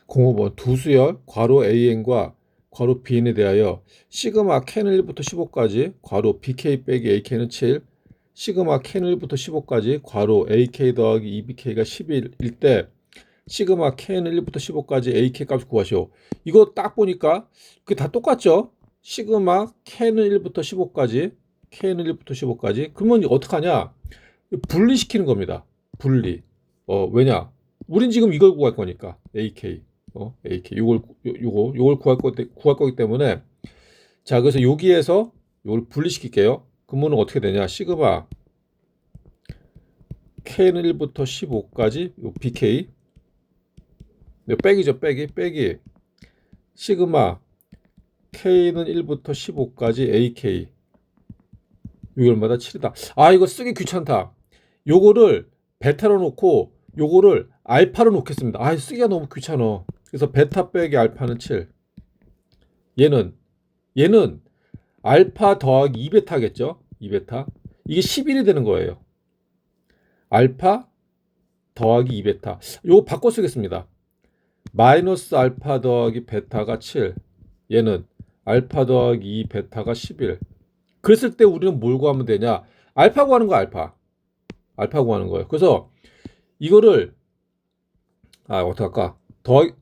공업원 두수열 괄호 AN과 괄호 BN에 대하여 시그마 K는 1부터 15까지 괄호 BK 빼기 AK는 7 시그마 K는 1부터 15까지 괄호 AK 더하기 2BK가 11일 때 시그마 K는 1부터 15까지 AK 값을 구하시오. 이거 딱 보니까 그게 다 똑같죠? 시그마 K는 1부터 15까지 K는 1부터 15까지 그러면 어떡하냐? 분리시키는 겁니다. 분리. 왜냐? 우린 지금 이걸 구할 거니까 AK. AK 요걸 구할 거기 때문에 자 그래서 여기에서 요걸 분리시킬게요. 그러면 어떻게 되냐? 시그마 K는 1부터 15까지 요 BK 빼기죠. 빼기 시그마 K는 1부터 15까지 AK 이게 얼마다 7이다. 아 이거 쓰기 귀찮다. 요거를 베타로 놓고 요거를 알파로 놓겠습니다. 아 쓰기가 너무 귀찮아. 그래서 베타 빼기 알파는 7. 얘는 알파 더하기 2베타겠죠? 2베타. 이게 11이 되는 거예요. 알파 더하기 2베타. 요거 바꿔 쓰겠습니다. 마이너스 알파 더하기 베타가 7. 얘는 알파 더하기 2베타가 11. 그랬을 때 우리는 뭘 구하면 되냐? 알파 구하는 거 알파 구하는 거예요. 그래서 이거를 어떻게 할까?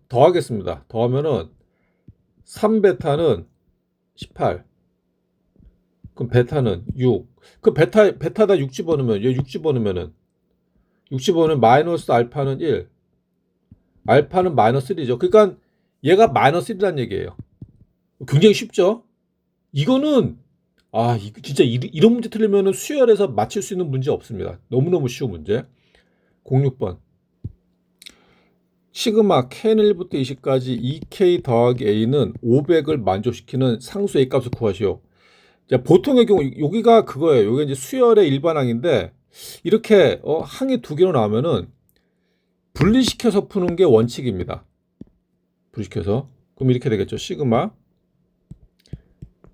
더하겠습니다. 더하면은 3베타는 18. 그럼 베타는 6. 그 베타다 6 집어넣으면 얘 6 집어넣으면은 6 집어넣으면 마이너스 알파는 1. 알파는 마이너스 1이죠. 그러니까 얘가 마이너스 1이라는 얘기예요. 굉장히 쉽죠? 이거는 진짜 이런 문제 틀리면은 수열에서 맞출 수 있는 문제 없습니다. 너무너무 쉬운 문제. 06번. 시그마 K는 1부터 20까지 2K 더하기 A는 500을 만족시키는 상수 A 값을 구하시오. 자, 보통의 경우 여기가 그거예요. 여기 이제 수열의 일반항인데 이렇게 항이 두 개로 나오면은 분리시켜서 푸는 게 원칙입니다. 분리시켜서. 그럼 이렇게 되겠죠. 시그마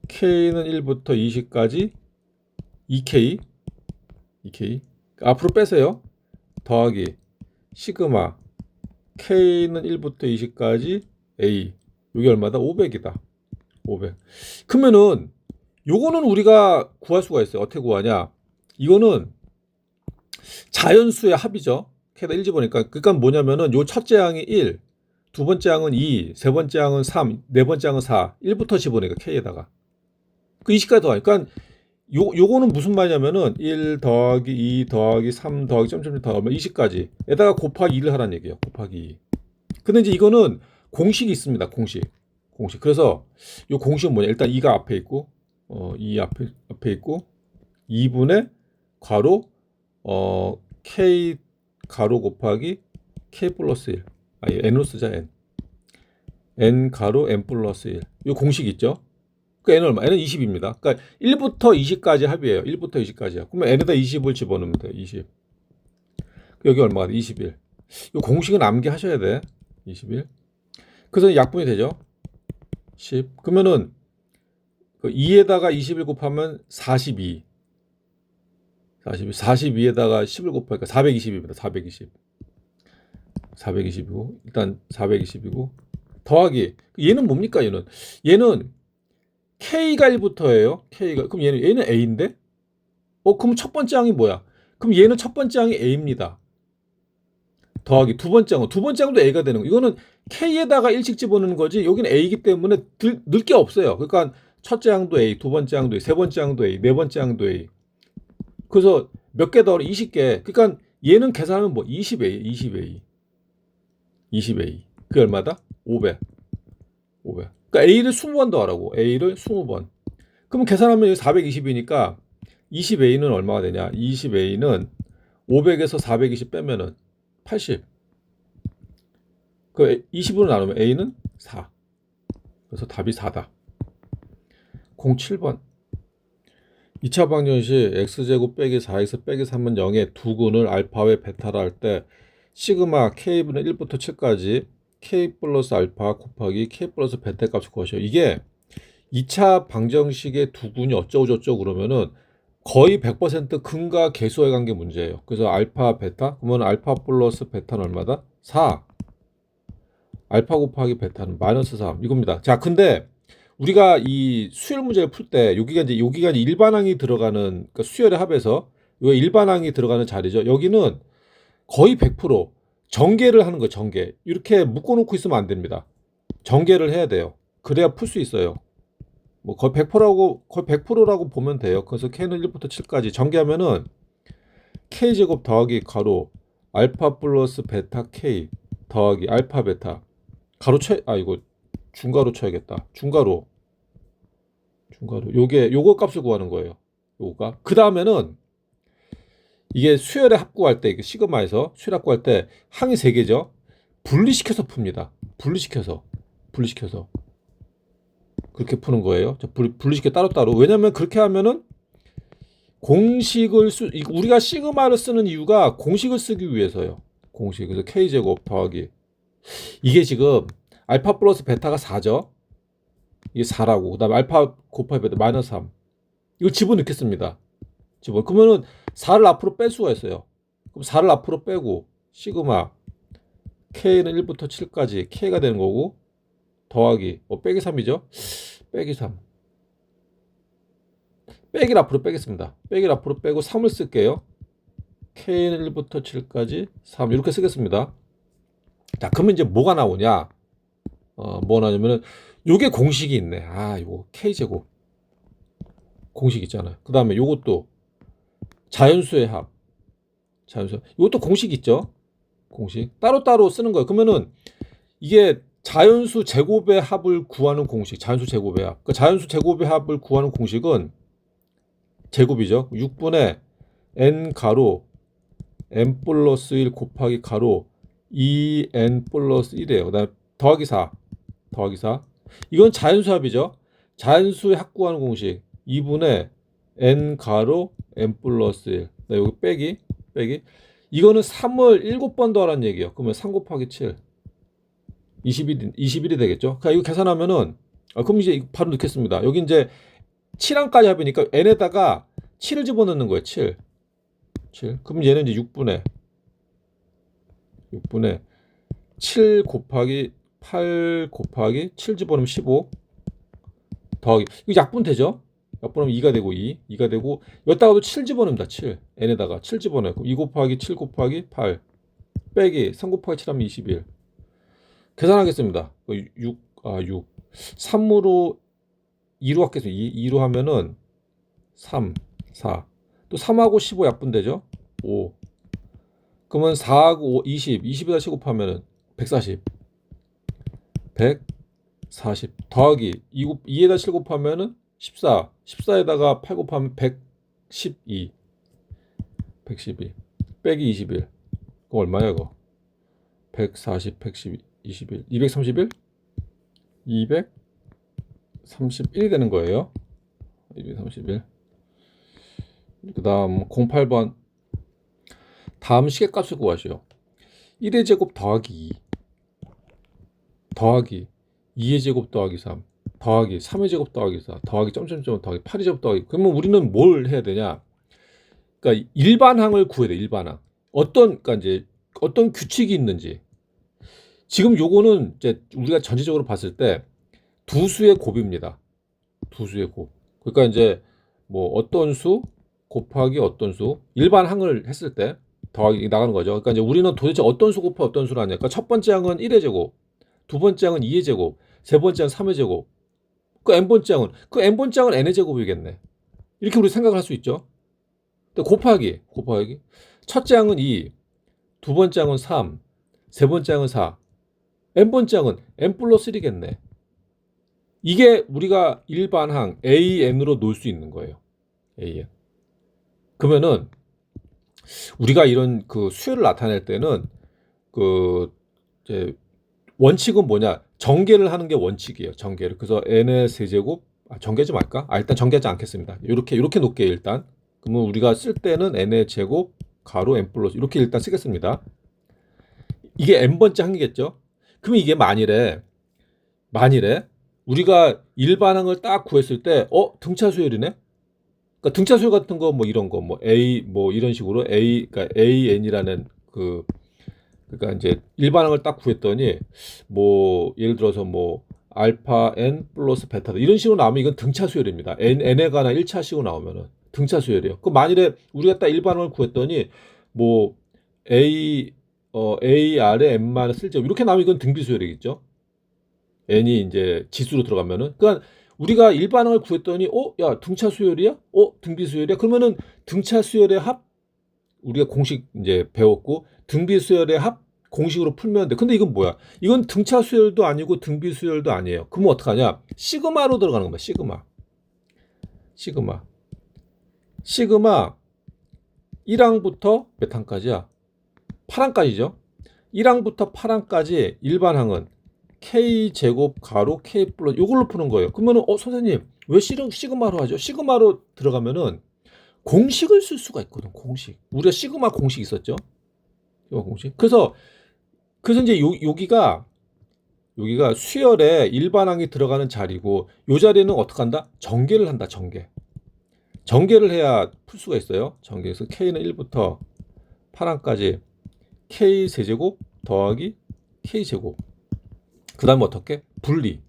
K는 1부터 20까지 2K 앞으로 빼세요. 더하기 시그마 K는 1부터 20까지 A 이게 얼마다? 500이다. 500. 그러면은 요거는 우리가 구할 수가 있어요. 어떻게 구하냐? 이거는 자연수의 합이죠. K다 1 집어니까. 그러니까 뭐냐면은 요 첫째 항이 1, 두 번째 항은 2, 세 번째 항은 3, 네 번째 항은 4. 1부터 집어니까 K에다가. 그 20까지 더하니까 그러니까 요거는 무슨 말이냐면은 1 더하기 2 더하기 3 더하기 점점 더하면 20까지 에다가 곱하기 2를 하라는 얘기예요. 곱하기 2. 근데 이제 이거는 공식이 있습니다. 공식. 그래서 요 공식은 뭐냐? 일단 2가 앞에 있고 2 앞에 있고 2분의 괄호 K 가로 곱하기 K 플러스 1. N으로 쓰자 N. N 가로 N 플러스 1. 요 공식 있죠? 그 N은 얼마? N은 20입니다. 그러니까 1부터 20까지 합이에요. 1부터 20까지야. 그러면 N에다 20을 집어넣으면 돼요. 20. 여기 얼마가 돼? 21. 이 공식은 암기하셔야 돼. 21. 그래서 약분이 되죠. 10. 그러면은 2에다가 21 곱하면 42. 42에다가 10을 곱하니까 420입니다. 420. 420이고 일단 420이고 더하기 얘는 뭡니까? 얘는 K가 1부터예요. K가 그럼 얘는 A인데? 그럼 첫 번째 항이 뭐야? 그럼 얘는 첫 번째 항이 A입니다. 더하기 두 번째 항도 A가 되는 거. 이거는 K에다가 1씩 집어넣는 거지. 여기는 A이기 때문에 늘 게 없어요. 그러니까 첫째 항도 A, 두 번째 항도 A, 세 번째 항도 A, 네 번째 항도 A. 그래서 몇 개 더하면 20개. 그러니까 얘는 계산하면 20A, 20A. 20A. 그게 얼마다? 500. 그러니까 A를 20번 더하라고. A를 20번. 그럼 계산하면 여기 420이니까 20A는 얼마가 되냐? 20A는 500에서 420 빼면은 80. 그 20으로 나누면 A는 4. 그래서 답이 4다. 07번. 2차 방정식 x제곱 빼기 4x 빼기 3은 0의 두 근을 알파와 베타라 할 때 시그마 k분의 1부터 7까지 k 플러스 알파 곱하기 k 플러스 베타 값을 구하셔. 이게 2차 방정식의 두 근이 어쩌고저쩌고 그러면은 거의 100% 근과 계수에 관계 문제예요. 그래서 알파 베타 그러면 알파 플러스 베타는 얼마다? 4. 알파 곱하기 베타는 마이너스 3 이겁니다. 자, 근데 우리가 이 수열 문제를 풀 때 여기가 이제 일반항이 들어가는 그러니까 수열의 합에서 요 일반항이 들어가는 자리죠. 여기는 거의 100% 전개를 하는 거예요. 전개. 이렇게 묶어놓고 있으면 안 됩니다. 전개를 해야 돼요. 그래야 풀 수 있어요. 뭐 거의 100%라고 보면 돼요. 그래서 k는 1부터 7까지 전개하면은 k제곱 더하기 가로 알파 플러스 베타 k 더하기 알파 베타 가로 이거 중가로 쳐야겠다. 중가로 요거 값을 구하는 거예요. 요거가 그 다음에는 이게 수열의 합구할 때 시그마에서 수열 합구할 때 항이 3개죠. 분리시켜서 풉니다. 분리시켜서 그렇게 푸는 거예요. 분리시켜 따로따로. 왜냐면 그렇게 하면은 우리가 시그마를 쓰는 이유가 공식을 쓰기 위해서요. 공식. 그래서 k제곱 더하기 이게 지금 알파 플러스 베타가 4죠. 이게 4라고. 그다음에 알파 곱하기 베타 마이너스 3. 이걸 집어넣겠습니다. 그러면은 4를 앞으로 뺄 수가 있어요. 그럼 4를 앞으로 빼고 시그마 k는 1부터 7까지 k가 되는 거고 더하기 빼기 3이죠. 빼기 3. 빼기를 앞으로 빼겠습니다. 빼기를 앞으로 빼고 3을 쓸게요. k는 1부터 7까지 3 이렇게 쓰겠습니다. 자, 그러면 이제 뭐가 나오냐? 뭐가 나오냐면은 요게 공식이 있네. 요거 k제곱 공식 있잖아요. 그 다음에 요것도 자연수의 합. 이것도 공식 있죠. 공식 따로따로 쓰는 거예요. 그러면은 이게 자연수 제곱의 합을 구하는 공식. 자연수 제곱의 합. 그 자연수 제곱의 합을 구하는 공식은 제곱이죠. 6분의 n 가로 n 플러스 1 곱하기 가로 2n 플러스 1이에요. 그다음에 더하기 4. 이건 자연수합이죠. 자연수의 합 구하는 공식. 2분의 n 가로 n 플러스 1. 여기 빼기. 이거는 3을 7번 더하라는 얘기예요. 그러면 3 곱하기 7. 21이 되겠죠. 그러니까 이거 계산하면은 그럼 이제 바로 넣겠습니다. 여기 이제 7항까지 합이니까 n에다가 7을 집어넣는 거예요. 7. 그럼 얘는 이제 6분의 7 곱하기 8 곱하기 7 집어넣으면 15 더하기 이거 약분 되죠? 약분하면 2가 되고 2가 되고 여기다가도 7 집어넣습니다. 7 n에다가 7 집어넣고 2 곱하기 7 곱하기 8 빼기 3 곱하기 7 하면 21 계산하겠습니다. 6 3으로 2로 하겠습니다. 2로 하면은 3 4 또 3하고 15 약분되죠? 5 그러면 4하고 5 20에다 7 곱하면은 140 더하기 2에다 7 곱하면은 14에다가 8 곱하면 112 빼기 21 그럼 얼마야 이거 140 21 231 231이 되는 거예요. 231 그 다음 08번 다음 시계값을 구하시오. 1의 제곱 더하기 2 더하기 2의 제곱 더하기 3 더하기 3의 제곱 더하기 4 더하기 점점점 더하기 8의 제곱 더하기 그러면 우리는 뭘 해야 되냐? 그러니까 일반항을 구해야 돼. 일반항. 그러니까 이제 어떤 규칙이 있는지. 지금 요거는 이제 우리가 전체적으로 봤을 때 두 수의 곱입니다. 두 수의 곱. 그러니까 이제 뭐 어떤 수 곱하기 어떤 수 일반항을 했을 때 더하기 나가는 거죠. 그러니까 이제 우리는 도대체 어떤 수 곱하기 어떤 수를 하냐. 그러니까 첫 번째 항은 1의 제곱, 두 번째 항은 2의 제곱, 세 번째 항은 3의 제곱. 그 n번째 항은 n의 제곱이겠네. 이렇게 우리 생각을 할 수 있죠. 근데 곱하기. 첫째 항은 2, 두 번째 항은 3, 세 번째 항은 4. n번째 항은 n 플러스 1이겠네. 이게 우리가 일반항 AN으로 놓을 수 있는 거예요. AN. 그러면은 우리가 이런 그 수열을 나타낼 때는 이제 원칙은 뭐냐? 전개를 하는 게 원칙이에요. 전개를. 그래서 n의 세제곱 전개 좀 할까? 일단 전개하지 않겠습니다. 이렇게 놓을게요, 일단. 그러면 우리가 쓸 때는 n의 제곱 가로 n 플러스 이렇게 일단 쓰겠습니다. 이게 n번째 항이겠죠? 그럼 이게 만일에 우리가 일반항을 딱 구했을 때 등차 수열이네? 그러니까 등차 수열 같은 거 뭐 이런 거 뭐 A 뭐 이런 식으로 그러니까 AN이라는 그 그러니까 이제 일반항을 딱 구했더니 뭐 예를 들어서 뭐 알파 n 플러스 베타다 이런 식으로 나오면 이건 등차 수열입니다. n에 관한 1차식으로 나오면은 등차 수열이에요. 그 만일에 우리가 딱 일반항을 구했더니 뭐 a r에 n-1제곱 이렇게 나오면 이건 등비 수열이겠죠. n이 이제 지수로 들어가면은 그러니까 우리가 일반항을 구했더니 야 등차 수열이야? 등비 수열이야? 그러면은 등차 수열의 합 우리가 공식 이제 배웠고 등비 수열의 합 공식으로 풀면 돼. 근데 이건 뭐야? 이건 등차 수열도 아니고 등비 수열도 아니에요. 그러면 어떡하냐? 시그마로 들어가는 겁니다. 시그마 1항부터 몇 항까지야? 8항까지죠. 1항부터 8항까지 일반항은 K제곱 가로 K 플러스 이걸로 푸는 거예요. 그러면은 선생님 왜 시그마로 하죠? 시그마로 들어가면은 공식을 쓸 수가 있거든. 공식. 우리가 시그마 공식 있었죠? 시그마 공식. 그래서 이제 여기가 수열에 일반항이 들어가는 자리고 요 자리는 어떻게 한다? 전개를 한다. 전개를 해야 풀 수가 있어요. 전개해서 K는 1부터 8항까지 K 세제곱 더하기 K 제곱. 그 다음에 어떻게? 분리.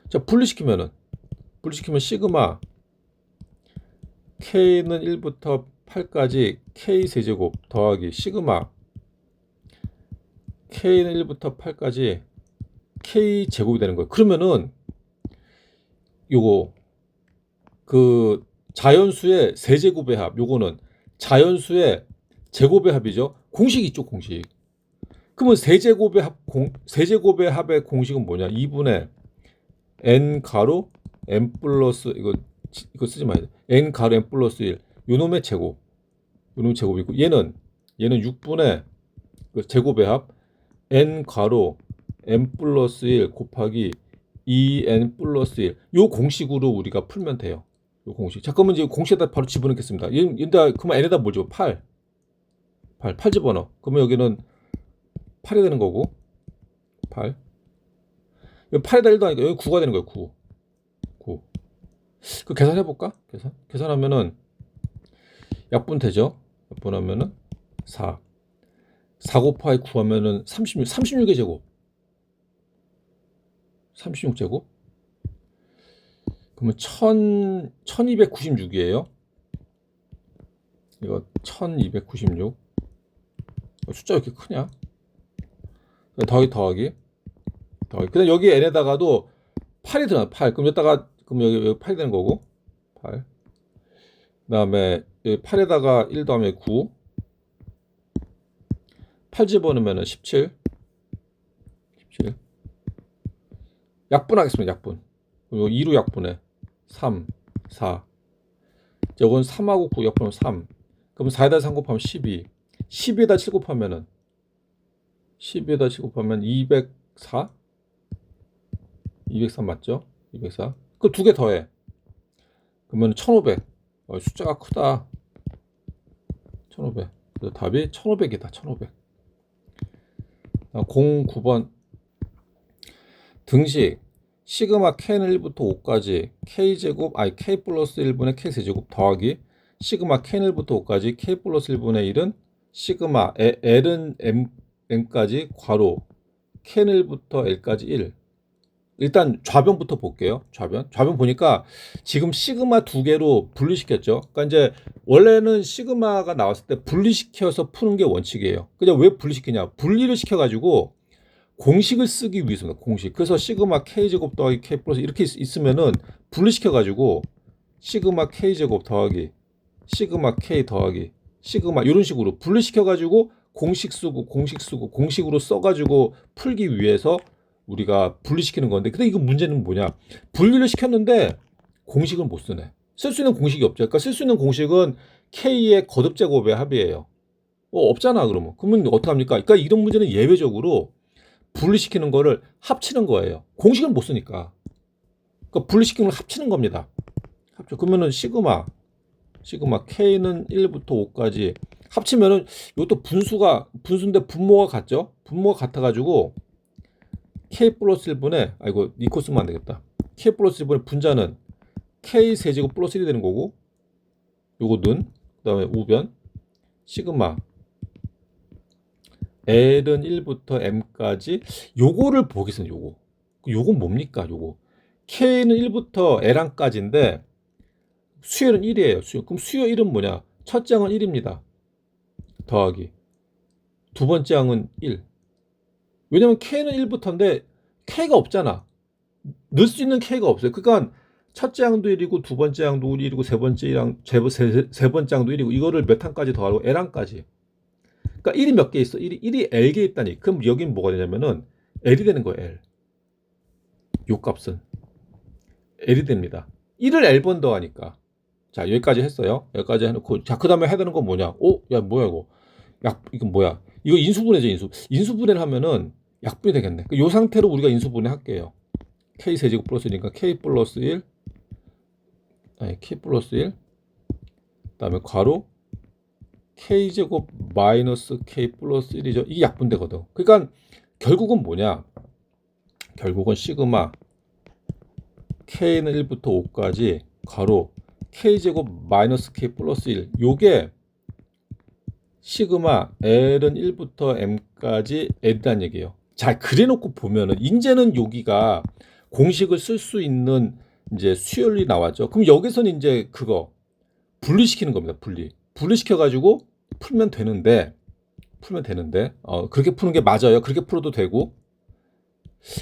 자, 분리시키면 시그마 K는 1부터 8까지 K 세제곱 더하기 시그마 K는 1부터 8까지 K 제곱이 되는 거예요. 그러면은 요거 그 자연수의 세제곱의 합 요거는 자연수의 제곱의 합이죠. 공식이 있죠, 공식. 그러면 세제곱의 합의 공식은 뭐냐? 2분의 n 가로 n 플러스 이거 쓰지 마야 돼. n 가로 n 플러스 1 요놈의 제곱이고 얘는 6분의 그 제곱의 합 n 가로 n 플러스 1 곱하기 2n 플러스 1 요 공식으로 우리가 풀면 돼요. 요 공식. 자, 그러면 이제 공식에다 바로 집어넣겠습니다. 그러면 n에다 뭘 집어? 8 집어넣어. 그러면 여기는 8이 되는 거고 8 8에다 1도 하니까 여기 9가 되는 거예요. 9 그 계산해볼까? 계산하면은 약분 되죠? 약분하면은 4 곱하기 9 하면은 36의 제곱 36제곱 그러면 1296이에요. 이거 1296 숫자 왜 이렇게 크냐? 더하기 그다음 여기 n에다가도 8이 들어가. 8 그럼 여기 8이 되는 거고 8 그다음에 8에다가 1 더하면 9 8 집어넣으면 17 약분하겠습니다. 약분. 그리고 2로 약분해. 3 4 이건 3하고 9 약분하면 3 그럼 4에다 3 곱하면 12 12에다 7 곱하면 204 맞죠? 204 그 두 개 더해 그러면 1500 숫자가 크다. 1500 그래서 답이 1500이다. 1500 09번 등식 시그마 K는 1부터 5까지 K 플러스 1분의 K 세제곱 더하기 시그마 K는 1부터 5까지 K 플러스 1분의 1은 시그마 L은 M까지 괄호 K는 1부터 L까지 1 일단 좌변부터 볼게요. 좌변 보니까 지금 시그마 두 개로 분리시켰죠. 그러니까 이제 원래는 시그마가 나왔을 때 분리시켜서 푸는 게 원칙이에요. 그냥 왜 분리시키냐? 분리를 시켜가지고 공식을 쓰기 위해서입니다. 공식. 그래서 시그마 K제곱 더하기 K 플러스 이렇게 있으면은 분리시켜가지고 시그마 K제곱 더하기 시그마 K 더하기 시그마 이런 식으로 분리시켜가지고 공식 쓰고 공식으로 써가지고 풀기 위해서 우리가 분리시키는 건데 근데 이거 문제는 뭐냐? 분리를 시켰는데 공식을 못 쓰네. 쓸 수 있는 공식이 없죠. 그러니까 쓸 수 있는 공식은 K의 거듭제곱의 합이에요. 없잖아 그러면 어떡합니까? 그러니까 이런 문제는 예외적으로 분리시키는 거를 합치는 거예요. 공식을 못 쓰니까. 그러니까 분리시키는 걸 합치는 겁니다. 그러면은 시그마 K는 1부터 5까지 합치면은 이것도 분수인데 분모가 같죠? 분모가 같아가지고 K 플러스 1분의 니코 쓰면 안 되겠다. K 플러스 1분의 분자는 K 세제곱 플러스 1이 되는 거고 요거 는 그다음에 우변 시그마 L은 1부터 M까지 요거를 보겠습니다. 요건 뭡니까? 요거 K는 1부터 L항까지인데 수열은 1이에요. 그럼 수열 1은 뭐냐? 첫째 항은 1입니다. 더하기 두 번째 항은 1. 왜냐면 K는 1부터인데 K가 없잖아. 넣을 수 있는 K가 없어요. 그러니까 첫째 항도 1이고 두 번째 항도 1이고 세 번째 항도 1이고 이거를 몇 항까지 더하고 L항까지. 그러니까 1이 몇 개 있어? 1이 L개 있다니. 그럼 여긴 뭐가 되냐면은 L이 되는 거예요. L. 요 값은 L이 됩니다. 1을 L번 더하니까. 자, 여기까지 했어요. 여기까지 해놓고 자, 그다음에 해야 되는 건 뭐냐? 야, 뭐야 이거? 이건 뭐야? 이거 인수분해죠, 인수분해를 하면은 약분이 되겠네. 요 상태로 우리가 인수분해 할게요. K 세제곱 플러스 1이니까 K 플러스 1 아니 K 플러스 1 그다음에 괄호 K제곱 마이너스 K 플러스 1이죠. 이게 약분되거든. 그러니까 결국은 뭐냐? 결국은 시그마 K는 1부터 5까지 괄호 K제곱 마이너스 K 플러스 1 요게 시그마 L은 1부터 M까지 L이란 얘기예요. 잘 그래놓고 보면은 이제는 여기가 공식을 쓸 수 있는 이제 수열이 나왔죠. 그럼 여기서는 이제 그거 분리시키는 겁니다. 분리시켜 가지고 풀면 되는데 그렇게 푸는 게 맞아요. 그렇게 풀어도 되고.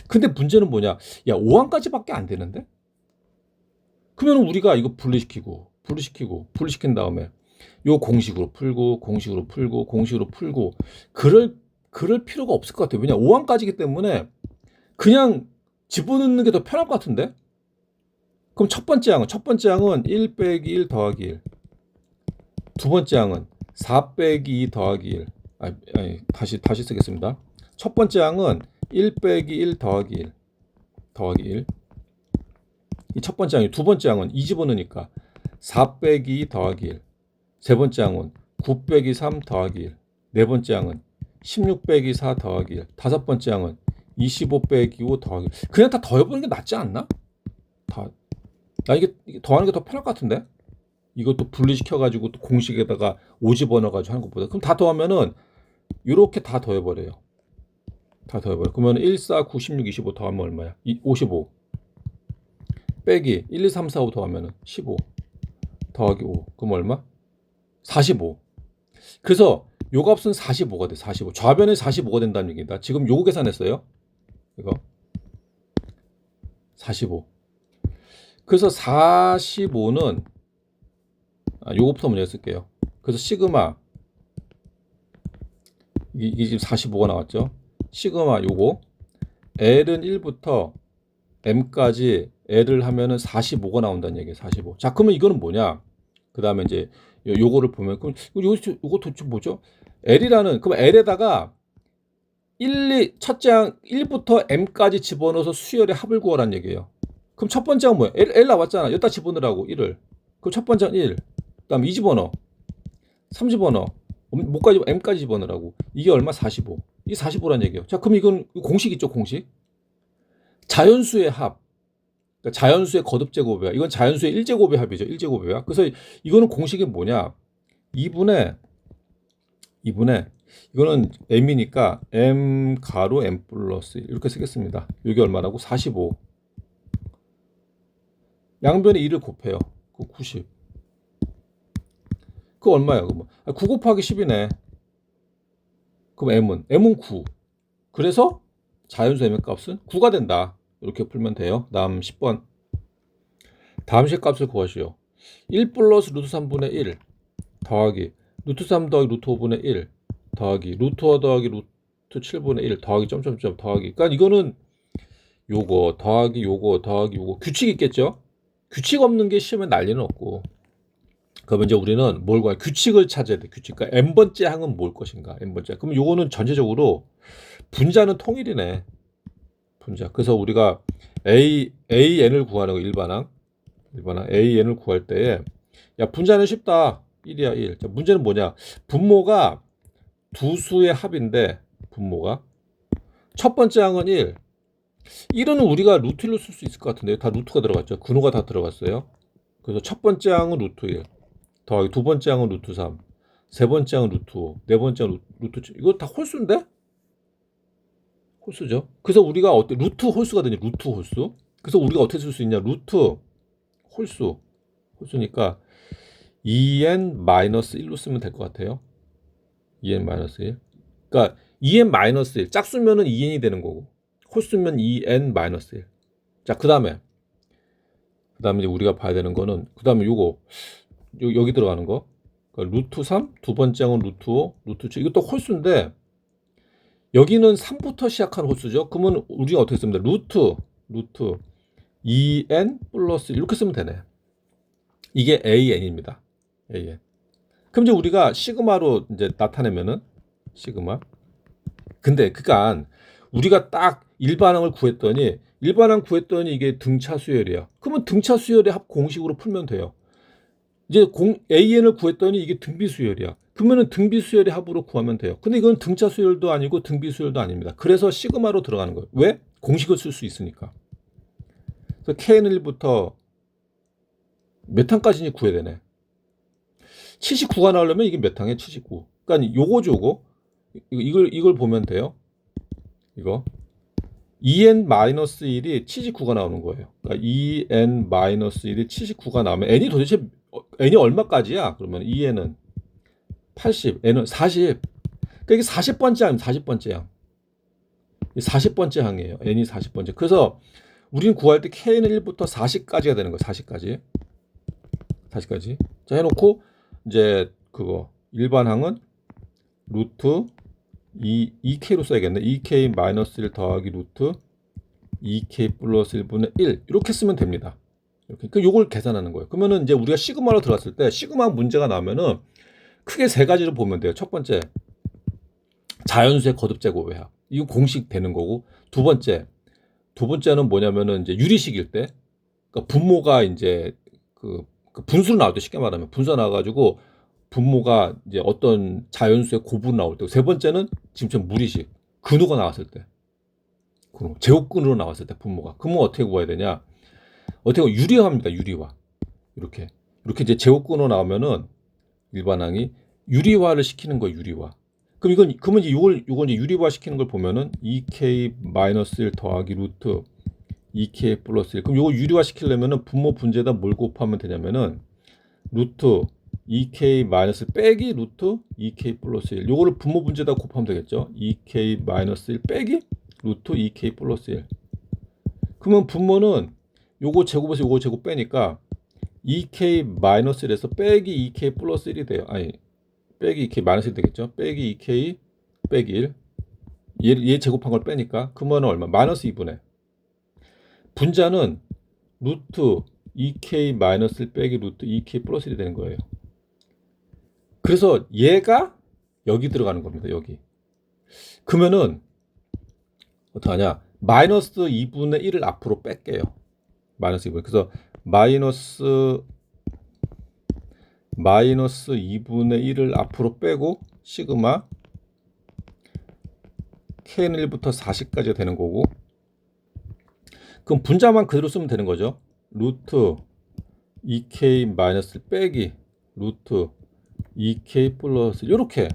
근데 문제는 뭐냐? 야, 5항까지밖에 안 되는데? 그러면 우리가 이거 분리시킨 다음에 요 공식으로 풀고 그럴 필요가 없을 것 같아요. 왜냐 5항까지기 때문에 그냥 집어넣는 게 더 편할 것 같은데. 그럼 첫 번째 항은 1 빼기 1 더하기 1. 두 번째 항은 4 빼기 2 더하기 1. 다시 쓰겠습니다. 첫 번째 항은 1 빼기 1 더하기 1. 이 첫 번째 항이 두 번째 항은 2 집어넣으니까 4 빼기 2 더하기 1. 세 번째 항은 9 빼기 3 더하기 1. 네 번째 항은 16 빼기 4 더하기 1. 다섯 번째 항은 25 빼기 5 더하기 1. 그냥 다 더해보는 게 낫지 않나? 이게 더하는 게 더 편할 것 같은데? 이것도 분리시켜가지고 또 공식에다가 5 집어넣어가지고 하는 것보다. 그럼 다 더하면은 이렇게 다 더해버려요. 그러면 1, 4, 9, 16, 25 더하면 얼마야? 55. 빼기 1, 2, 3, 4, 5 더하면 15 더하기 5 그럼 얼마? 45. 그래서 요 값은 45가 돼. 45. 좌변에 45가 된다는 얘기다. 지금 요거 계산했어요. 이거 45. 그래서 45는 요거부터 먼저 쓸게요. 그래서 시그마 이게 지금 45가 나왔죠. 시그마 요거 L은 1부터 M까지 L을 하면은 45가 나온다는 얘기예요. 45. 자, 그러면 이거는 뭐냐? 그 다음에 이제 요거를 보면 그럼 요거 도대체 뭐죠? 그럼 L에다가 첫째 항 1부터 M까지 집어넣어서 수열의 합을 구하라는 얘기예요. 그럼 첫 번째 항은 뭐야? L 나왔잖아. 여기다 집어넣으라고 1을. 그럼 첫 번째 항 1. 그다음 2 집어넣어. 3 집어넣어. 뭐까지 M까지 집어넣으라고. 이게 얼마? 45. 이게 45란 얘기예요. 자, 그럼 이건 공식 있죠, 공식. 자연수의 합. 그러니까 자연수의 거듭 제곱이야. 이건 자연수의 1제곱의 합이죠. 1제곱이야. 그래서 이거는 공식이 뭐냐? 2분의 이거는 m이니까 m 가로 m 플러스 1 이렇게 쓰겠습니다. 이게 얼마라고? 45. 양변에 2를 곱해요. 그 90. 그 얼마야? 그러면 9 곱하기 10이네. 그럼 m은 9. 그래서 자연수 m의 값은 9가 된다. 이렇게 풀면 돼요. 다음 10번. 다음 식 값을 구하시오. 1 플러스 루트 3분의 1 더하기 루트 3 더하기 루트 5분의 1 더하기 루트 5 더하기 루트 7분의 1 더하기 점점점 더하기. 그러니까 이거는 요거 더하기 요거 규칙 있겠죠? 규칙 없는 게 시험에 난리는 없고. 그러면 이제 우리는 뭘 구할 규칙을 찾아야 돼. 규칙. 그러니까 n번째 항은 뭘 것인가? n번째. 그럼 요거는 전체적으로 분자는 통일이네. 분자. 그래서 우리가 AN을 구하는 거 일반항 AN을 구할 때에 야 분자는 쉽다. 1이야 1. 자, 문제는 뭐냐? 분모가 두 수의 합인데 분모가 첫 번째 항은 1. 1은 우리가 루트 1로 쓸 수 있을 것 같은데 다 루트가 들어갔죠. 근호가 다 들어갔어요. 그래서 첫 번째 항은 루트 1 더하기 두 번째 항은 루트 3 세 번째 항은 루트 5 네 번째 항은 루트 7. 이거 다 홀수인데? 홀수죠. 그래서 우리가 루트 홀수가 되니 루트 홀수. 그래서 우리가 어떻게 쓸 수 있냐? 루트 홀수니까 2n-1로 쓰면 될 것 같아요. 2n-1. 그러니까 2n-1 짝수면은 2n이 되는 거고 홀수면 2n-1. 자, 그다음에 이제 우리가 봐야 되는 거는 그다음에 요거 여기 들어가는 거. 그러니까 루트 3, 두 번째 항은 루트 5, 루트 7. 이것도 홀수인데 여기는 3부터 시작하는 홀수죠. 그러면 우리가 어떻게 쓰면 돼? 루트 2n 플러스 1 이렇게 쓰면 되네. 이게 an입니다. an. 그럼 이제 우리가 시그마로 이제 나타내면은 시그마. 근데 그니까 우리가 딱 일반항을 구했더니 이게 등차 수열이야. 그러면 등차 수열의 합 공식으로 풀면 돼요. 이제 an을 구했더니 이게 등비 수열이야. 그러면은 등비 수열의 합으로 구하면 돼요. 근데 이건 등차 수열도 아니고 등비 수열도 아닙니다. 그래서 시그마로 들어가는 거예요. 왜? 공식을 쓸 수 있으니까. 그래서 kn1부터 몇 항까지 구해야 되네. 79가 나오려면 이게 몇 항에 79. 그러니까 요거죠, 요거. 이걸 보면 돼요. 이거 2n-1이 79가 나오는 거예요. 그러니까 2n-1이 79가 나오면 n이 도대체 n이 얼마까지야? 그러면 2n은 80, n은 40. 그러니까 이게 40번째 항, 40번째 항. 40번째 항이에요. n이 40번째. 그래서 우리는 구할 때 k는 1부터 40까지가 되는 거예요. 40까지. 자, 해놓고 이제 그거 일반 항은 루트 2k로 써야겠네. 2k-1 더하기 루트 2k 플러스 1분의 1 이렇게 쓰면 됩니다. 이렇게. 그 요걸 계산하는 거예요. 그러면은 이제 우리가 시그마로 들어갔을 때 시그마 문제가 나오면은 크게 세 가지로 보면 돼요. 첫 번째, 자연수의 거듭 제곱의 합. 이거 공식 되는 거고. 두 번째는 뭐냐면은 이제 유리식일 때, 그러니까 분모가 이제 그 분수로 나올 때 쉽게 말하면 분수가 나와가지고 분모가 이제 어떤 자연수의 곱으로 나올 때. 세 번째는 지금처럼 무리식 근호가 나왔을 때, 제곱근으로 나왔을 때 분모가. 그러면 어떻게 구해야 되냐? 어떻게 보면 유리화입니다. 유리화. 이렇게 이제 제곱근으로 나오면은 일반항이 유리화를 시키는 거예요. 유리화. 그러면 이제 요걸 이제 유리화 시키는 걸 보면은 2k-1 더하기 루트 2k 플러스 1. 그럼 요거 유리화 시키려면은 분모 분제에다 뭘 곱하면 되냐면은 루트 2k- 빼기 루트 2k 플러스 1. 요거를 분모 분제에다 곱하면 되겠죠. 2k-1 빼기 루트 2k 플러스 1. 그러면 분모는 요거 제곱에서 요거 제곱 빼니까 2k-1에서 빼기 2k 플러스 1이 돼요. 아니, 빼기 2k 마이너스 1 되겠죠. 빼기 2k 빼기 1. 얘 제곱한 걸 빼니까 그러면 얼마? 마이너스 2분의. 분자는 루트 2k-1 빼기 루트 2k 플러스 1이 되는 거예요. 그래서 얘가 여기 들어가는 겁니다. 여기. 그러면은 어떡하냐? 마이너스 2분의 1을 앞으로 뺄게요. 마이너스 2분의. 그래서 마이너스 2분의 1을 앞으로 빼고 시그마 k는 1부터 40까지 되는 거고. 그럼 분자만 그대로 쓰면 되는 거죠. 루트 2k- 빼기 루트 2k 플러스 이렇게.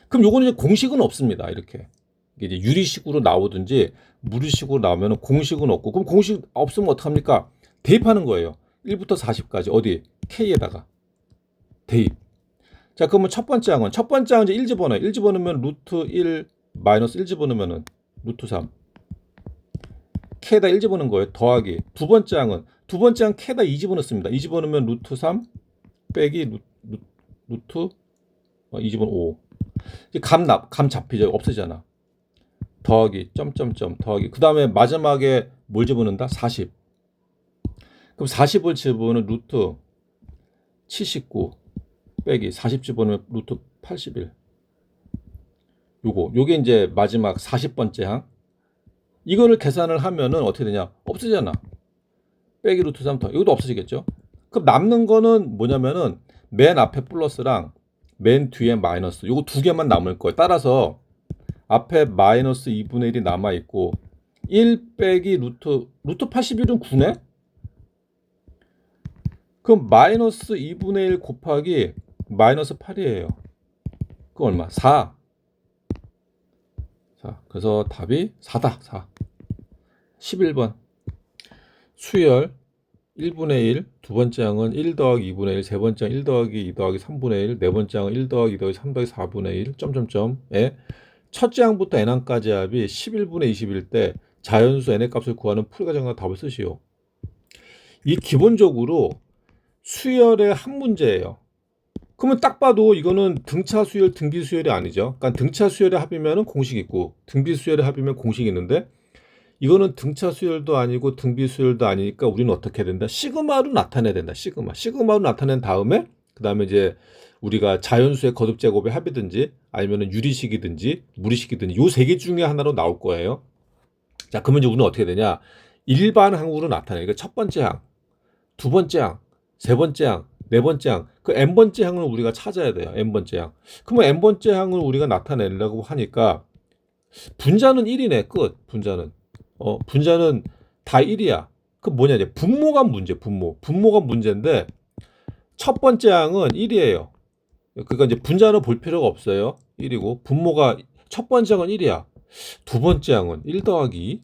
그럼 요거는 이제 공식은 없습니다. 이렇게. 이게 이제 유리식으로 나오든지 무리식으로 나오면 공식은 없고, 그럼 공식 없으면 어떡합니까? 대입하는 거예요. 1부터 40까지 어디? k에다가 대입. 자, 그러면 첫 번째 항은 이제 1 집어넣어요. 1 집어넣으면 루트 1 마이너스 1 집어넣으면 루트 3. k에다 1 집어넣은 거예요. 더하기. 두 번째 항 k에다 2 집어넣습니다. 2 집어넣으면 루트 3 빼기 루트 2 집어넣으면 5. 이제 감 잡히죠. 없어지잖아. 더하기 점점점 더하기. 그 다음에 마지막에 뭘 집어넣는다? 40. 그럼 40을 집어넣으면 루트 79 빼기 40 집어넣으면 루트 81. 요게 이제 마지막 40번째 항. 이거를 계산을 하면은 어떻게 되냐? 없어지잖아. 빼기 루트 3 더. 이것도 없어지겠죠? 그럼 남는 거는 뭐냐면은 맨 앞에 플러스랑 맨 뒤에 마이너스. 요거 두 개만 남을 거예요. 따라서 앞에 마이너스 2분의 1이 남아있고 1 빼기 루트 81은 9네? 그럼 마이너스 2분의 1 곱하기 마이너스 8이에요. 그거 얼마? 4. 자, 그래서 답이 4다. 4. 11번. 수열 1분의 1, 두 번째 항은 1 더하기 2분의 1, 세 번째 항 1 더하기 2 더하기 3분의 1, 네 번째 항은 1 더하기 2 더하기 3 더하기 4분의 1, 점점점에 첫째 항부터 n항까지 합이 11분의 20일 때 자연수 n의 값을 구하는 풀이 과정과 답을 쓰시오. 이 기본적으로 수열의 한 문제예요. 그러면 딱 봐도 이거는 등차 수열, 등비 수열이 아니죠. 그러니까 등차 수열의 합이면 공식 있고 등비 수열의 합이면 공식이 있는데 이거는 등차 수열도 아니고 등비 수열도 아니니까 우리는 어떻게 해야 된다? 시그마로 나타내야 된다. 시그마로 나타낸 다음에 그다음에 이제 우리가 자연수의 거듭 제곱의 합이든지 아니면은 유리식이든지 무리식이든지 요 세 개 중에 하나로 나올 거예요. 자, 그러면 이제 우리는 어떻게 되냐? 일반 항으로 나타내. 그러니까 첫 번째 항, 두 번째 항, 세 번째 항, 네 번째 항, 그 n번째 항을 우리가 찾아야 돼요. n번째 항. 그러면 n번째 항을 우리가 나타내려고 하니까 분자는 1이네. 끝. 분자는. 분자는 다 1이야. 그 뭐냐 이제 분모가 문제. 분모가 문제인데 첫 번째 항은 1이에요. 그러니까 이제 분자는 볼 필요가 없어요. 1이고 분모가 첫 번째 항은 1이야. 두 번째 항은 1 더하기 2,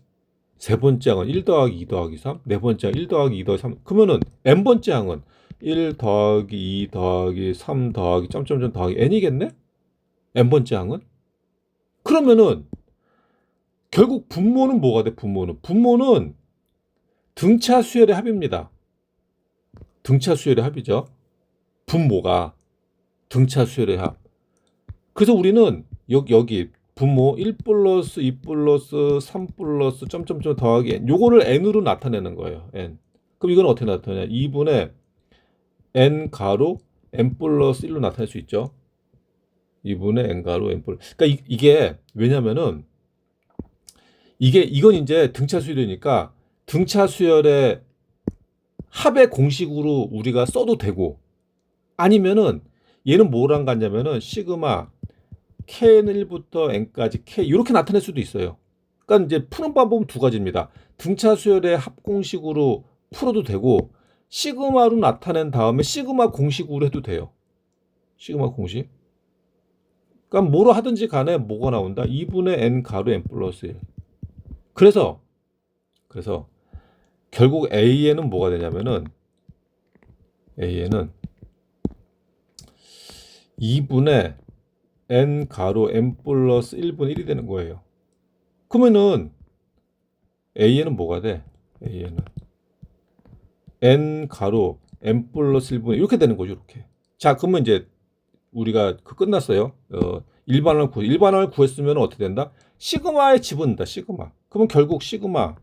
세 번째 항은 1 더하기 2 더하기 3, 네 번째 항 1 더하기 2 더하기 3. 그러면은 n번째 항은 1 더하기 2 더하기 3 더하기 점점점 더하기 n이겠네? n번째 항은? 그러면은 결국 분모는 뭐가 돼? 분모는 등차 수열의 합입니다. 등차 수열의 합이죠. 분모가 등차 수열의 합. 그래서 우리는 여기 분모 1 플러스 2 플러스 3 플러스 점점점 더하기 n 요거를 n으로 나타내는 거예요. n. 그럼 이건 어떻게 나타나냐? 2분의 n 가로 n 플러스 1로 나타낼 수 있죠. 2분의 n 가로 n 플러스. 그러니까 이게 왜냐면은 이건 이제 등차 수열이니까 등차 수열의 합의 공식으로 우리가 써도 되고 아니면은 얘는 뭐랑 같냐면은 시그마 k는 1부터 n까지 k 이렇게 나타낼 수도 있어요. 그러니까 이제 푸는 방법은 두 가지입니다. 등차 수열의 합 공식으로 풀어도 되고 시그마로 나타낸 다음에 시그마 공식으로 해도 돼요. 시그마 공식. 그러니까 뭐로 하든지 간에 뭐가 나온다? 2분의 n 가로 n 플러스 1. 그래서 결국 a에는 뭐가 되냐면은 a에는 2분의 n 가로 n 플러스 1분의 1이 되는 거예요. 그러면은 a에는 뭐가 돼? a에는 n 가로 n 플러스 1분의 이렇게 되는 거죠. 이렇게. 자, 그러면 이제 우리가 끝났어요. 일반항을 구했으면 어떻게 된다? 시그마에 집어넣는다. 시그마. 그러면 결국 시그마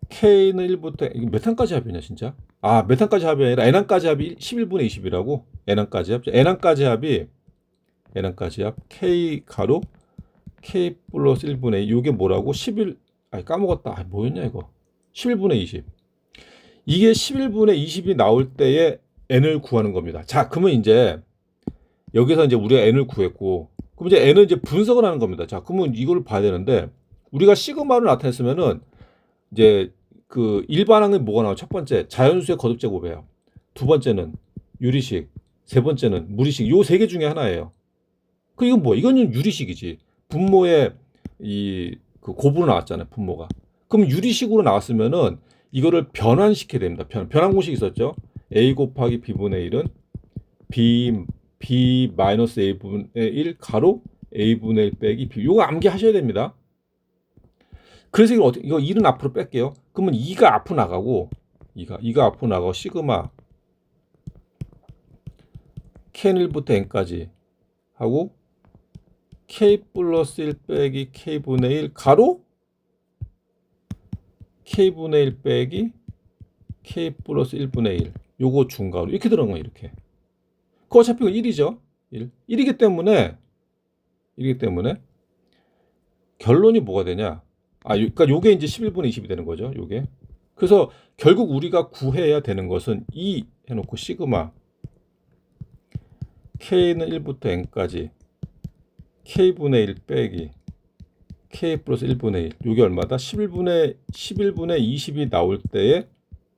K는 1부터 이게 몇 항까지 합이냐 진짜? 몇 항까지 합이 아니라 n항까지 합이 11분의 20이라고? n항까지 합. n항까지 합이 n항까지 합 K 가로 K 플러스 1분의 2. 이게 뭐라고? 11 까먹었다. 뭐였냐 이거? 11분의 20. 이게 11분의 20이 나올 때에 n을 구하는 겁니다. 자, 그러면 이제 여기서 이제 우리가 n을 구했고 그럼 이제 n은 이제 분석을 하는 겁니다. 자, 그러면 이걸 봐야 되는데 우리가 시그마로 나타냈으면은 이제 그 일반항은 뭐가 나와? 첫 번째 자연수의 거듭 제곱이에요. 두 번째는 유리식, 세 번째는 무리식. 요 세 개 중에 하나예요. 그 이건 뭐야? 이거는 유리식이지. 분모의 그 곱으로 나왔잖아요. 분모가. 그럼 유리식으로 나왔으면은 이거를 변환시켜야 됩니다. 변환 공식 있었죠? a 곱하기 b분의 1은 b 마이너스 a분의 1 가로 a분의 1 빼기 b. 요거 암기하셔야 됩니다. 그래서 이거 1은 앞으로 뺄게요. 그러면 2가 앞으로 나가고 2가 앞으로 나가고 시그마 k는 1부터 n까지 하고 k 플러스 1 빼기 k분의 1 가로 k분의 1 빼기 k 플러스 1분의 1 요거 중괄호 이렇게 들어간 거예요. 이렇게. 그 어차피 1이죠. 1이기 때문에 결론이 뭐가 되냐? 그러니까 요게 이제 11분의 20이 되는 거죠. 요게. 그래서 결국 우리가 구해야 되는 것은 2 해놓고 시그마 k는 1부터 n까지 k분의 1 빼기 k 플러스 1분의 1. 요게 얼마다? 11분의 20이 나올 때에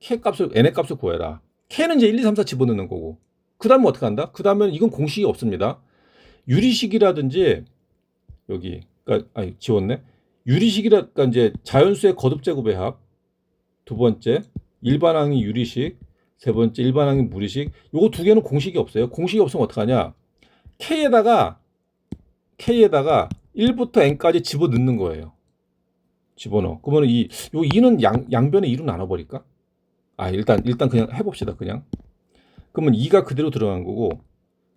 k 값을 n의 값을 구해라. k는 이제 1, 2, 3, 4 집어넣는 거고. 그 다음에 어떻게 한다? 그 다음에 이건 공식이 없습니다. 유리식이라든지 여기. 그러니까 아니 지웠네. 유리식이라니까 이제 자연수의 거듭 제곱의 합. 두 번째 일반항이 유리식. 세 번째 일반항이 무리식. 요거 두 개는 공식이 없어요. 공식이 없으면 어떡하냐? K에다가 1부터 n까지 집어넣는 거예요. 집어넣어. 그러면 요 2는 양변에 2로 나눠버릴까? 일단 그냥 해봅시다. 그냥. 그러면 2가 그대로 들어간 거고.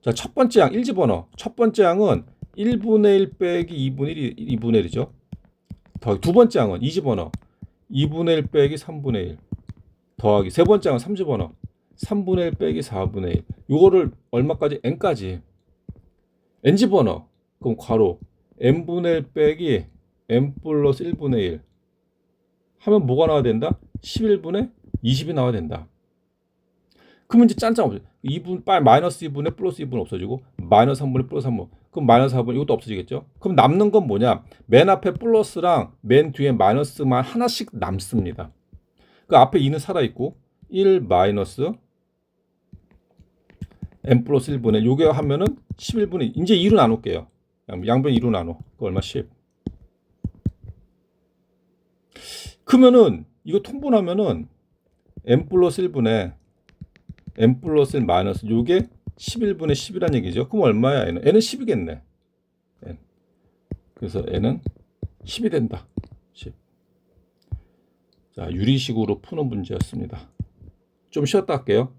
자, 첫 번째 양 1 집어넣어. 첫 번째 양은 1분의 1 빼기 2분의 1이죠. 두 번째 양은 2 집어넣어. 2분의 1 빼기 3분의 1 더하기. 세 번째 양은 3 집어넣어. 3분의 1 빼기 4분의 1. 요거를 얼마까지? n까지. n 집어넣어. 그럼 괄호 n분의 1 빼기 n 플러스 1분의 1 하면 뭐가 나와야 된다? 11분의 20이 나와야 된다. 그러면 이제 짠짠 없어져. 2분, 마이너스 2분의 플러스 2분 없어지고 마이너스 3분의 플러스 3분. 그럼 마이너스 4분 이것도 없어지겠죠? 그럼 남는 건 뭐냐? 맨 앞에 플러스랑 맨 뒤에 마이너스만 하나씩 남습니다. 그 앞에 2는 살아있고 1 마이너스 n 플러스 1분의 요게 하면은 11분의 이제 2로 나눌게요. 양변 2로 나눠. 그 얼마? 10. 그러면은 이거 통분하면은 n 플러스 1분의 n 플러스 1 마이너스 요게 11분의 10이란 얘기죠. 그럼 얼마야? n은 10이겠네. n. 그래서 n은 10이 된다. 10. 자, 유리식으로 푸는 문제였습니다. 좀 쉬었다 할게요.